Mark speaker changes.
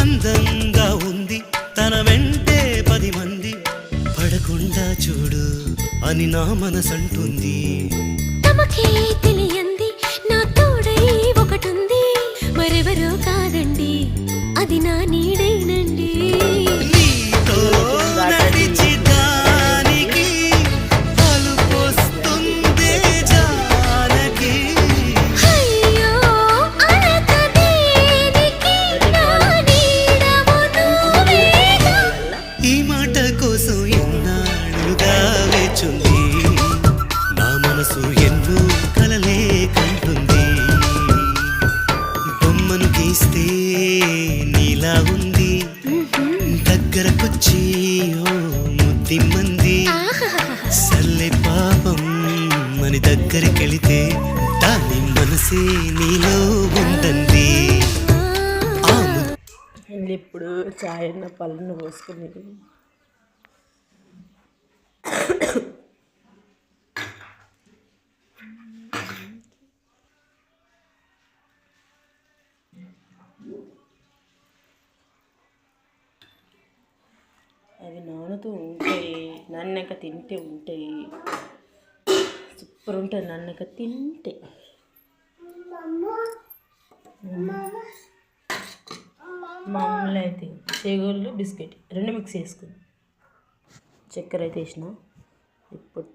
Speaker 1: అందంగా ఉంది తన వెంటే 10 మంది పడకుండా చూడు అని నా మనసంటుంది.
Speaker 2: తమకే తెలియంది నా తోడై ఒకటుంది, మరెవరో కాదండి అది నా నీడేనండి.
Speaker 1: నీతో నడిచి దానికి అలుపొస్తుందే జానకి.
Speaker 2: అయ్యో అనక దేనికి నా నీడవు నువ్వేగా.
Speaker 1: ఈ మాట కోసం ఎన్నాళ్ళుగా వేచుంది నా మనసు ఎన్నో కలలే కంటుంది. బొమ్మను గీస్తే నీలా ఉంది దగ్గరకొచ్చి ఓ ముద్దిమ్మంది. సల్లే పాపం అని దగ్గరికెళితే దాని మనసే నీలో ఉందండి.
Speaker 3: ఇప్పుడు చాయ్ అన్న పళ్ళను పోసుకుని అవి నానుతూ ఉంటాయి, నన్నక తింటే ఉంటాయి. సూపర్ ఉంటుంది నన్నక తింటే. మామూలు అయితే చేగోళ్ళు బిస్కెట్ 2 మిక్స్ చేసుకుంది. చక్కెర అయితే వేసిన. ఇప్పుడు